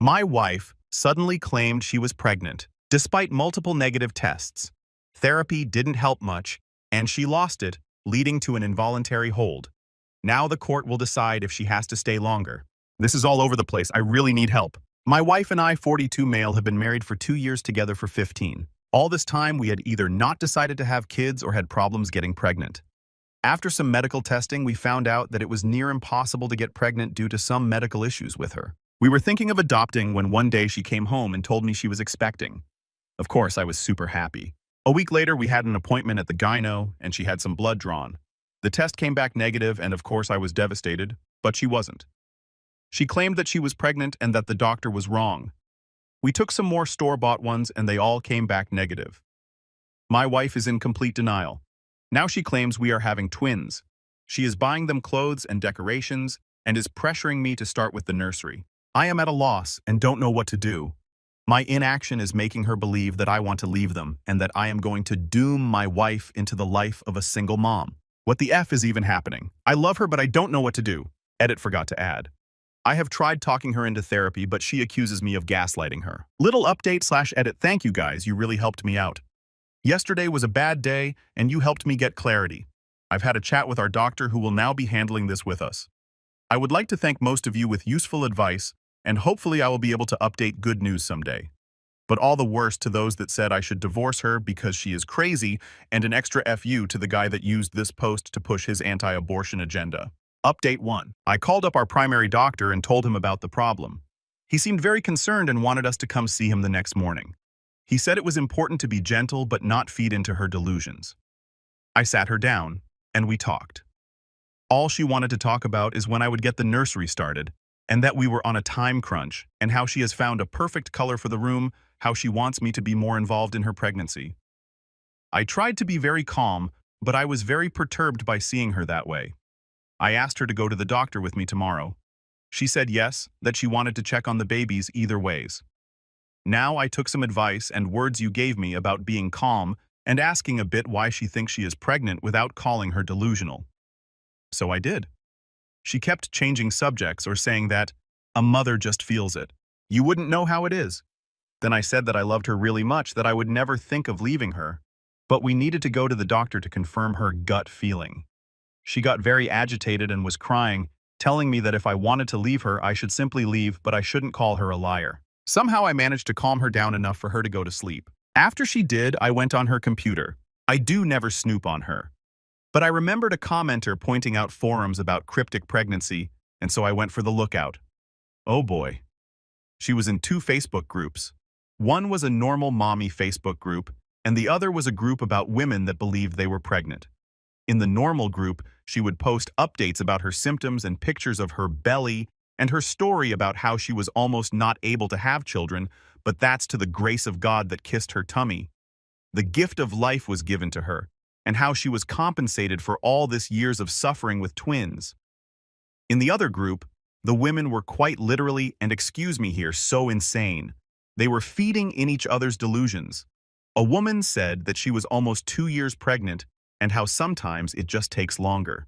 My wife suddenly claimed she was pregnant, despite multiple negative tests. Therapy didn't help much, and she lost it, leading to an involuntary hold. Now the court will decide if she has to stay longer. This is all over the place. I really need help. My wife and I, 42 male, have been married for 2 years, together for 15. All this time, we had either not decided to have kids or had problems getting pregnant. After some medical testing, we found out that it was near impossible to get pregnant due to some medical issues with her. We were thinking of adopting when one day she came home and told me she was expecting. Of course, I was super happy. A week later, we had an appointment at the gyno, and she had some blood drawn. The test came back negative, and of course I was devastated, but she wasn't. She claimed that she was pregnant and that the doctor was wrong. We took some more store-bought ones, and they all came back negative. My wife is in complete denial. Now she claims we are having twins. She is buying them clothes and decorations and is pressuring me to start with the nursery. I am at a loss and don't know what to do. My inaction is making her believe that I want to leave them and that I am going to doom my wife into the life of a single mom. What the F is even happening? I love her, but I don't know what to do. Edit forgot to add. I have tried talking her into therapy, but she accuses me of gaslighting her. Little update/edit. Thank you guys, you really helped me out. Yesterday was a bad day, and you helped me get clarity. I've had a chat with our doctor who will now be handling this with us. I would like to thank most of you with useful advice, and hopefully I will be able to update good news someday. But all the worst to those that said I should divorce her because she is crazy, and an extra FU to the guy that used this post to push his anti-abortion agenda. Update 1. I called up our primary doctor and told him about the problem. He seemed very concerned and wanted us to come see him the next morning. He said it was important to be gentle but not feed into her delusions. I sat her down, and we talked. All she wanted to talk about is when I would get the nursery started, and that we were on a time crunch, and how she has found a perfect color for the room, how she wants me to be more involved in her pregnancy. I tried to be very calm, but I was very perturbed by seeing her that way. I asked her to go to the doctor with me tomorrow. She said yes, that she wanted to check on the babies either ways. Now I took some advice and words you gave me about being calm and asking a bit why she thinks she is pregnant without calling her delusional. So I did. She kept changing subjects or saying that a mother just feels it. You wouldn't know how it is. Then I said that I loved her really much, that I would never think of leaving her, but we needed to go to the doctor to confirm her gut feeling. She got very agitated and was crying, telling me that if I wanted to leave her, I should simply leave, but I shouldn't call her a liar. Somehow I managed to calm her down enough for her to go to sleep. After she did, I went on her computer. I do never snoop on her. But I remembered a commenter pointing out forums about cryptic pregnancy, and so I went for the lookout. Oh boy. She was in 2 Facebook groups. One was a normal mommy Facebook group, and the other was a group about women that believed they were pregnant. In the normal group, she would post updates about her symptoms and pictures of her belly and her story about how she was almost not able to have children, but that's to the grace of God that kissed her tummy. The gift of life was given to her, and how she was compensated for all this years of suffering with twins. In the other group, the women were quite literally, and excuse me here, so insane. They were feeding in each other's delusions. A woman said that she was almost 2 years pregnant and how sometimes it just takes longer.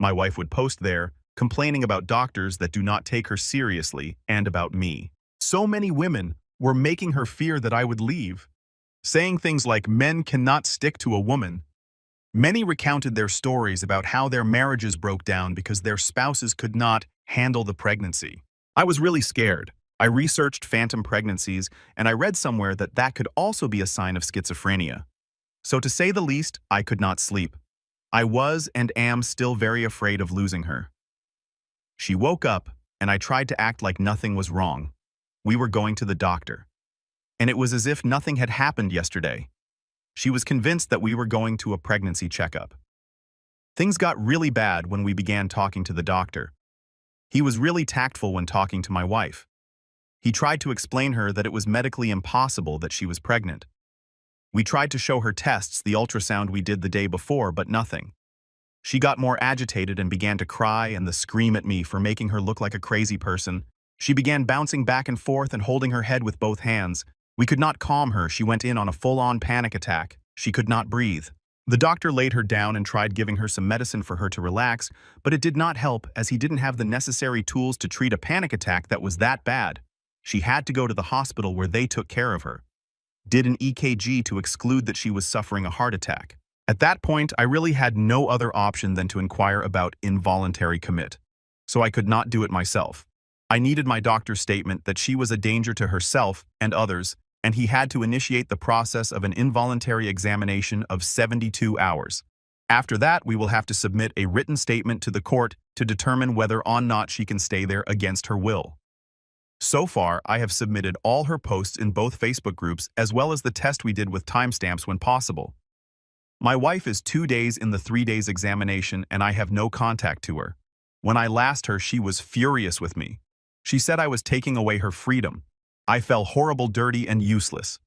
My wife would post there, complaining about doctors that do not take her seriously and about me. So many women were making her fear that I would leave, saying things like men cannot stick to a woman. Many recounted their stories about how their marriages broke down because their spouses could not handle the pregnancy. I was really scared. I researched phantom pregnancies, and I read somewhere that that could also be a sign of schizophrenia. So to say the least, I could not sleep. I was and am still very afraid of losing her. She woke up, and I tried to act like nothing was wrong. We were going to the doctor. And it was as if nothing had happened yesterday. She was convinced that we were going to a pregnancy checkup. Things got really bad when we began talking to the doctor. He was really tactful when talking to my wife. He tried to explain her that it was medically impossible that she was pregnant. We tried to show her tests, the ultrasound we did the day before, but nothing. She got more agitated and began to cry and scream at me for making her look like a crazy person. She began bouncing back and forth and holding her head with both hands. We could not calm her. She went in on a full-on panic attack. She could not breathe. The doctor laid her down and tried giving her some medicine for her to relax, but it did not help as he didn't have the necessary tools to treat a panic attack that was that bad. She had to go to the hospital where they took care of her. Did an EKG to exclude that she was suffering a heart attack. At that point, I really had no other option than to inquire about involuntary commit. So I could not do it myself. I needed my doctor's statement that she was a danger to herself and others, and he had to initiate the process of an involuntary examination of 72 hours. After that, we will have to submit a written statement to the court to determine whether or not she can stay there against her will. So far, I have submitted all her posts in both Facebook groups as well as the test we did with timestamps when possible. My wife is 2 days in the 3 days examination and I have no contact to her. When I last her, she was furious with me. She said I was taking away her freedom. I felt horrible, dirty, and useless.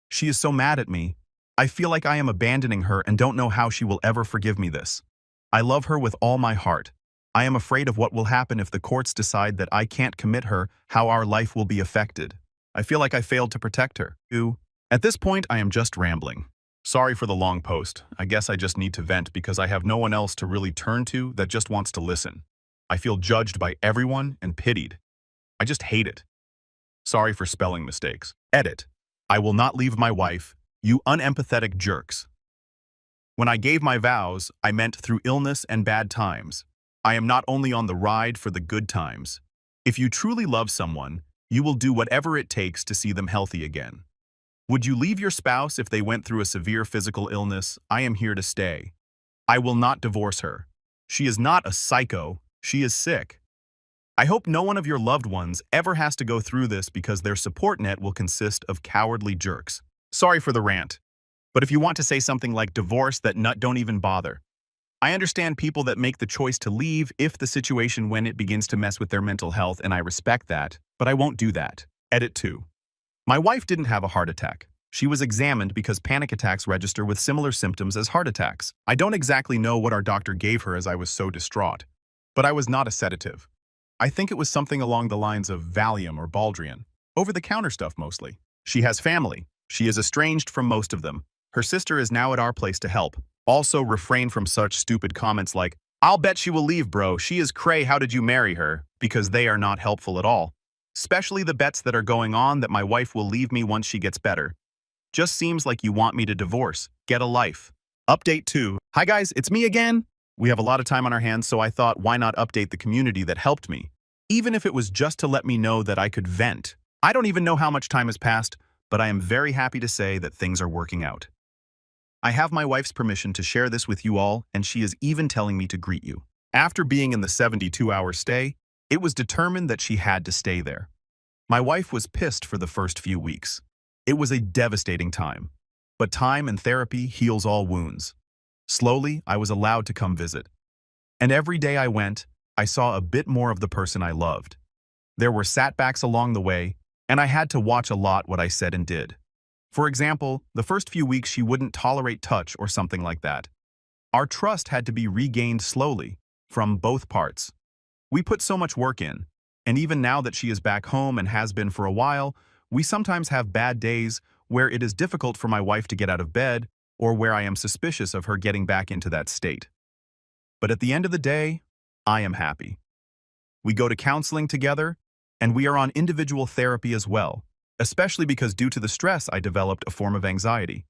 She is so mad at me. I feel like I am abandoning her and don't know how she will ever forgive me this. I love her with all my heart. I am afraid of what will happen if the courts decide that I can't commit her, how our life will be affected. I feel like I failed to protect her. At this point, I am just rambling. Sorry for the long post. I guess I just need to vent because I have no one else to really turn to that just wants to listen. I feel judged by everyone and pitied. I just hate it. Sorry for spelling mistakes. Edit. I will not leave my wife, you unempathetic jerks. When I gave my vows, I meant through illness and bad times. I am not only on the ride for the good times. If you truly love someone, you will do whatever it takes to see them healthy again. Would you leave your spouse if they went through a severe physical illness? I am here to stay. I will not divorce her. She is not a psycho. She is sick. I hope no one of your loved ones ever has to go through this because their support net will consist of cowardly jerks. Sorry for the rant, but if you want to say something like divorce that nut, don't even bother. I understand people that make the choice to leave if the situation when it begins to mess with their mental health, and I respect that, but I won't do that. Edit 2. My wife didn't have a heart attack. She was examined because panic attacks register with similar symptoms as heart attacks. I don't exactly know what our doctor gave her as I was so distraught, but I was not a sedative. I think it was something along the lines of Valium or Baldrian. Over-the-counter stuff mostly. She has family. She is estranged from most of them. Her sister is now at our place to help. Also refrain from such stupid comments like, "I'll bet she will leave, bro. She is cray, how did you marry her?" because they are not helpful at all. Especially the bets that are going on that my wife will leave me once she gets better. Just seems like you want me to divorce. Get a life. Update 2. Hi guys, it's me again. We have a lot of time on our hands, so I thought why not update the community that helped me? Even if it was just to let me know that I could vent. I don't even know how much time has passed, but I am very happy to say that things are working out. I have my wife's permission to share this with you all, and she is even telling me to greet you. After being in the 72-hour stay, it was determined that she had to stay there. My wife was pissed for the first few weeks. It was a devastating time. But time and therapy heals all wounds. Slowly, I was allowed to come visit. And every day I went, I saw a bit more of the person I loved. There were setbacks along the way, and I had to watch a lot what I said and did. For example, the first few weeks she wouldn't tolerate touch or something like that. Our trust had to be regained slowly, from both parts. We put so much work in, and even now that she is back home and has been for a while, we sometimes have bad days where it is difficult for my wife to get out of bed or where I am suspicious of her getting back into that state. But at the end of the day, I am happy. We go to counseling together, and we are on individual therapy as well, especially because due to the stress I developed a form of anxiety.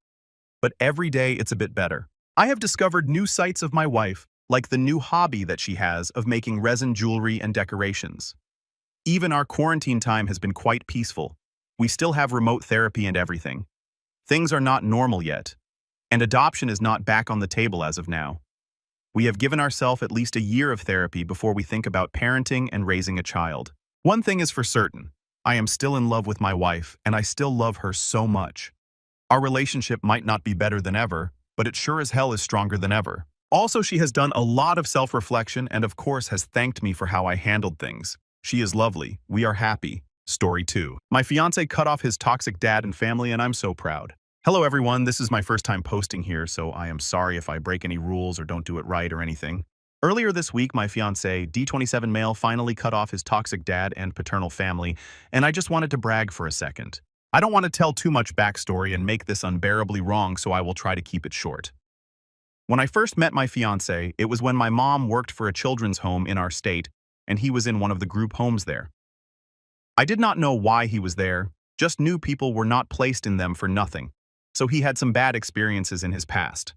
But every day it's a bit better. I have discovered new sides of my wife, like the new hobby that she has of making resin jewelry and decorations. Even our quarantine time has been quite peaceful. We still have remote therapy and everything. Things are not normal yet, and adoption is not back on the table as of now. We have given ourselves at least a year of therapy before we think about parenting and raising a child. One thing is for certain, I am still in love with my wife, and I still love her so much. Our relationship might not be better than ever, but it sure as hell is stronger than ever. Also, she has done a lot of self-reflection and of course has thanked me for how I handled things. She is lovely. We are happy. Story 2. My fiancé cut off his toxic dad and family, and I'm so proud. Hello everyone, this is my first time posting here, so I am sorry if I break any rules or don't do it right or anything. Earlier this week, my fiancé, D27 male, finally cut off his toxic dad and paternal family, and I just wanted to brag for a second. I don't want to tell too much backstory and make this unbearably wrong, so I will try to keep it short. When I first met my fiancé, it was when my mom worked for a children's home in our state, and he was in one of the group homes there. I did not know why he was there, just knew people were not placed in them for nothing, so he had some bad experiences in his past.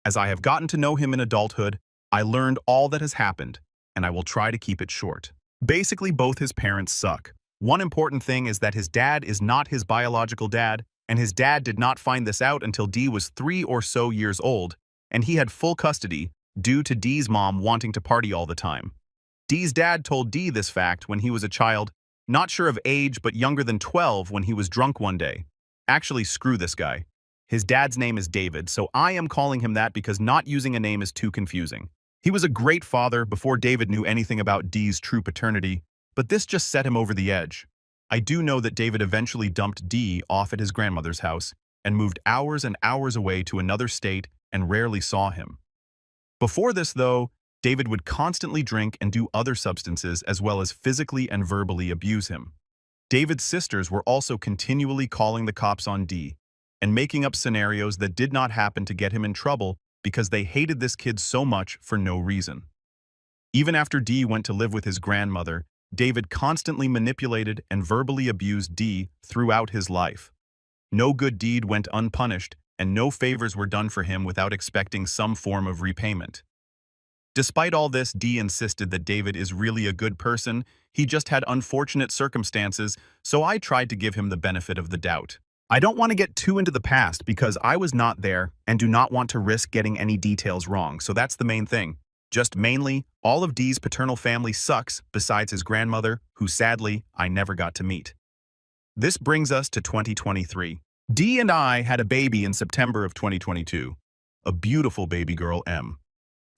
As I have gotten to know him in adulthood, I learned all that has happened, and I will try to keep it short. Basically, both his parents suck. One important thing is that his dad is not his biological dad, and his dad did not find this out until Dee was 3 or so years old, and he had full custody due to Dee's mom wanting to party all the time. Dee's dad told Dee this fact when he was a child, not sure of age but younger than 12 when he was drunk one day. Actually, screw this guy. His dad's name is David, so I am calling him that because not using a name is too confusing. He was a great father before David knew anything about Dee's true paternity, but this just set him over the edge. I do know that David eventually dumped Dee off at his grandmother's house and moved hours and hours away to another state and rarely saw him. Before this, though, David would constantly drink and do other substances as well as physically and verbally abuse him. David's sisters were also continually calling the cops on Dee and making up scenarios that did not happen to get him in trouble because they hated this kid so much for no reason. Even after Dee went to live with his grandmother, David constantly manipulated and verbally abused Dee throughout his life. No good deed went unpunished, and no favors were done for him without expecting some form of repayment. Despite all this, Dee insisted that David is really a good person, he just had unfortunate circumstances, so I tried to give him the benefit of the doubt. I don't want to get too into the past because I was not there and do not want to risk getting any details wrong, so that's the main thing. Just mainly, all of Dee's paternal family sucks besides his grandmother, who sadly, I never got to meet. This brings us to 2023. Dee and I had a baby in September of 2022. A beautiful baby girl, M.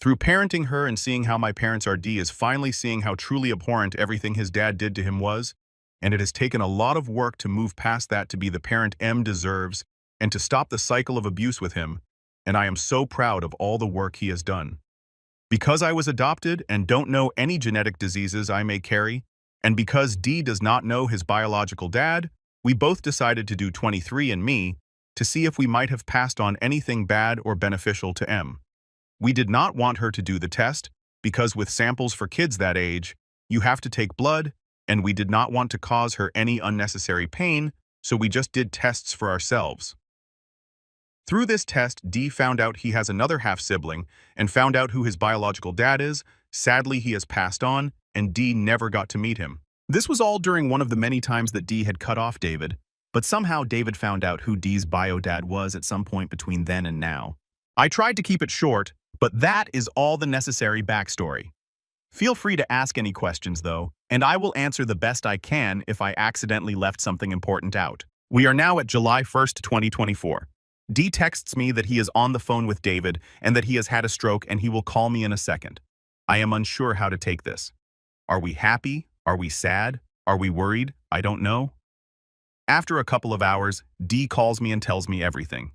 Through parenting her and seeing how my parents are, Dee is finally seeing how truly abhorrent everything his dad did to him was, and it has taken a lot of work to move past that to be the parent M deserves and to stop the cycle of abuse with him, and I am so proud of all the work he has done. Because I was adopted and don't know any genetic diseases I may carry, and because Dee does not know his biological dad, we both decided to do 23andMe to see if we might have passed on anything bad or beneficial to M. We did not want her to do the test because with samples for kids that age, you have to take blood, and we did not want to cause her any unnecessary pain, so we just did tests for ourselves. Through this test, Dee found out he has another half-sibling and found out who his biological dad is. Sadly, he has passed on, and Dee never got to meet him. This was all during one of the many times that Dee had cut off David, but somehow David found out who Dee's bio-dad was at some point between then and now. I tried to keep it short, but that is all the necessary backstory. Feel free to ask any questions, though, and I will answer the best I can if I accidentally left something important out. We are now at July 1st, 2024. Dee texts me that he is on the phone with David and that he has had a stroke and he will call me in a second. I am unsure how to take this. Are we happy? Are we sad? Are we worried? I don't know. After a couple of hours, Dee calls me and tells me everything.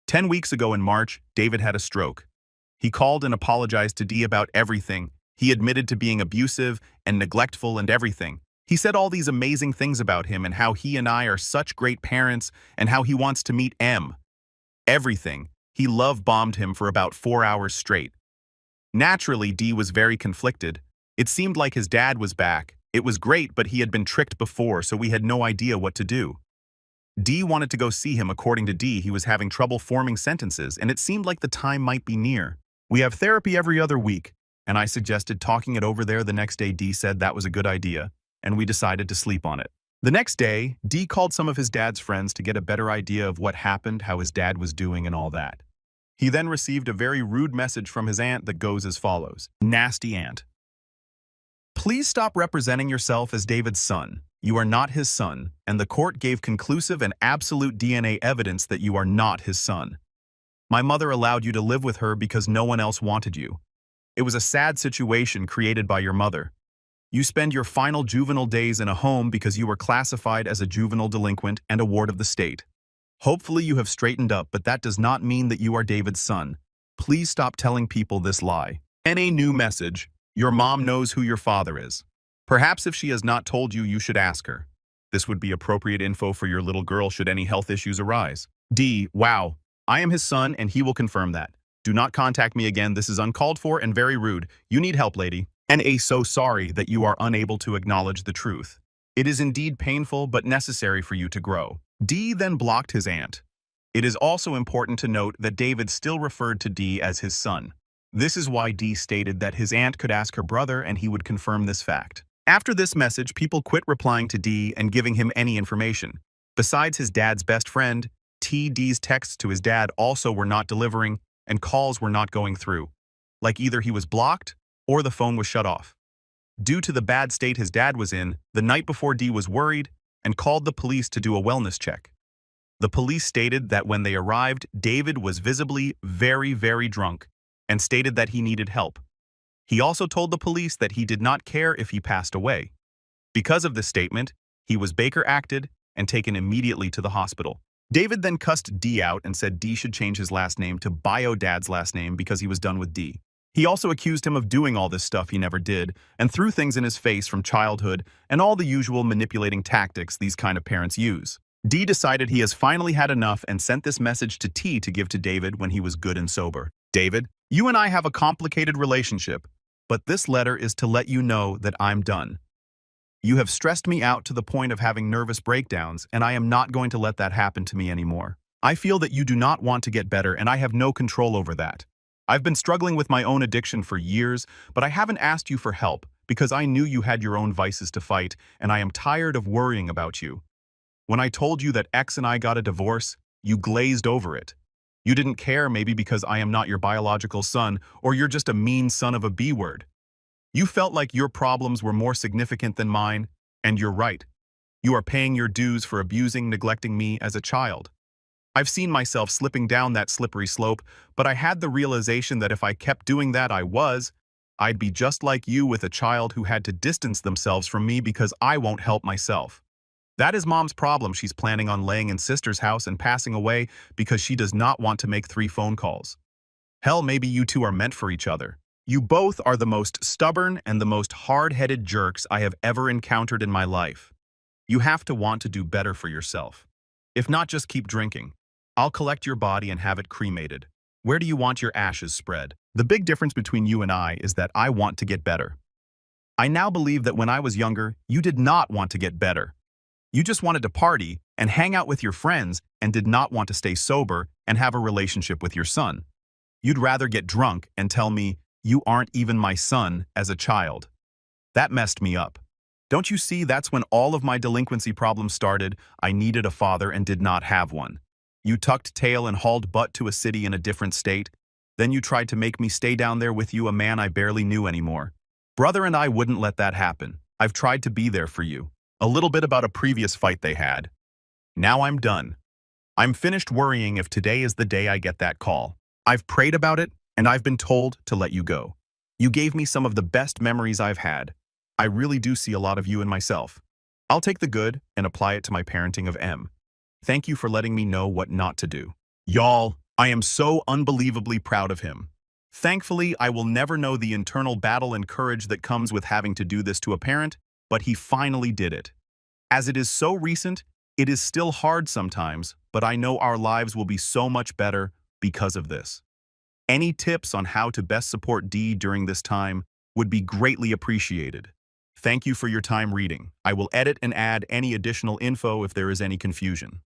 10 weeks ago in March, David had a stroke. He called and apologized to Dee about everything. He admitted to being abusive and neglectful and everything. He said all these amazing things about him and how he and I are such great parents and how he wants to meet M. Everything. He love-bombed him for about 4 hours straight. Naturally, Dee was very conflicted. It seemed like his dad was back. It was great, but he had been tricked before, so we had no idea what to do. Dee wanted to go see him. According to Dee, he was having trouble forming sentences, and it seemed like the time might be near. We have therapy every other week, and I suggested talking it over there the next day. Dee said that was a good idea, and we decided to sleep on it. The next day, Dee called some of his dad's friends to get a better idea of what happened, how his dad was doing, and all that. He then received a very rude message from his aunt that goes as follows. Nasty aunt. Please stop representing yourself as David's son. You are not his son, and the court gave conclusive and absolute DNA evidence that you are not his son. My mother allowed you to live with her because no one else wanted you. It was a sad situation created by your mother. You spend your final juvenile days in a home because you were classified as a juvenile delinquent and a ward of the state. Hopefully you have straightened up, but that does not mean that you are David's son. Please stop telling people this lie. And a new message. Your mom knows who your father is. Perhaps if she has not told you, you should ask her. This would be appropriate info for your little girl should any health issues arise. Dee, wow. I am his son and he will confirm that. Do not contact me again. This is uncalled for and very rude. You need help, lady. And so sorry that you are unable to acknowledge the truth. It is indeed painful but necessary for you to grow. D then blocked his aunt. It is also important to note that David still referred to D as his son. This is why D stated that his aunt could ask her brother and he would confirm this fact. After this message, people quit replying to D and giving him any information. Besides his dad's best friend, D's texts to his dad also were not delivering and calls were not going through. Like either he was blocked or the phone was shut off. Due to the bad state his dad was in, the night before D was worried and called the police to do a wellness check. The police stated that when they arrived, David was visibly very drunk and stated that he needed help. He also told the police that he did not care if he passed away. Because of this statement, he was Baker acted and taken immediately to the hospital. David then cussed D out and said D should change his last name to Bio Dad's last name because he was done with D. He also accused him of doing all this stuff he never did and threw things in his face from childhood and all the usual manipulating tactics these kind of parents use. D decided he has finally had enough and sent this message to T to give to David when he was good and sober. David, you and I have a complicated relationship, but this letter is to let you know that I'm done. You have stressed me out to the point of having nervous breakdowns, and I am not going to let that happen to me anymore. I feel that you do not want to get better, and I have no control over that. I've been struggling with my own addiction for years, but I haven't asked you for help because I knew you had your own vices to fight, and I am tired of worrying about you. When I told you that X and I got a divorce, you glazed over it. You didn't care maybe because I am not your biological son, or you're just a mean son of a B word. You felt like your problems were more significant than mine, and you're right. You are paying your dues for abusing, neglecting me as a child. I've seen myself slipping down that slippery slope, but I had the realization that if I kept doing that I'd be just like you with a child who had to distance themselves from me because I won't help myself. That is Mom's problem. She's planning on laying in Sister's house and passing away because she does not want to make 3 phone calls. Hell, maybe you two are meant for each other. You both are the most stubborn and the most hard-headed jerks I have ever encountered in my life. You have to want to do better for yourself. If not, just keep drinking. I'll collect your body and have it cremated. Where do you want your ashes spread? The big difference between you and I is that I want to get better. I now believe that when I was younger, you did not want to get better. You just wanted to party and hang out with your friends and did not want to stay sober and have a relationship with your son. You'd rather get drunk and tell me, you aren't even my son as a child. That messed me up. Don't you see that's when all of my delinquency problems started? I needed a father and did not have one. You tucked tail and hauled butt to a city in a different state. Then you tried to make me stay down there with you, a man I barely knew anymore. Brother and I wouldn't let that happen. I've tried to be there for you. A little bit about a previous fight they had. Now I'm done. I'm finished worrying if today is the day I get that call. I've prayed about it, and I've been told to let you go. You gave me some of the best memories I've had. I really do see a lot of you in myself. I'll take the good and apply it to my parenting of M. Thank you for letting me know what not to do. Y'all, I am so unbelievably proud of him. Thankfully, I will never know the internal battle and courage that comes with having to do this to a parent, but he finally did it. As it is so recent, it is still hard sometimes, but I know our lives will be so much better because of this. Any tips on how to best support D during this time would be greatly appreciated. Thank you for your time reading. I will edit and add any additional info if there is any confusion.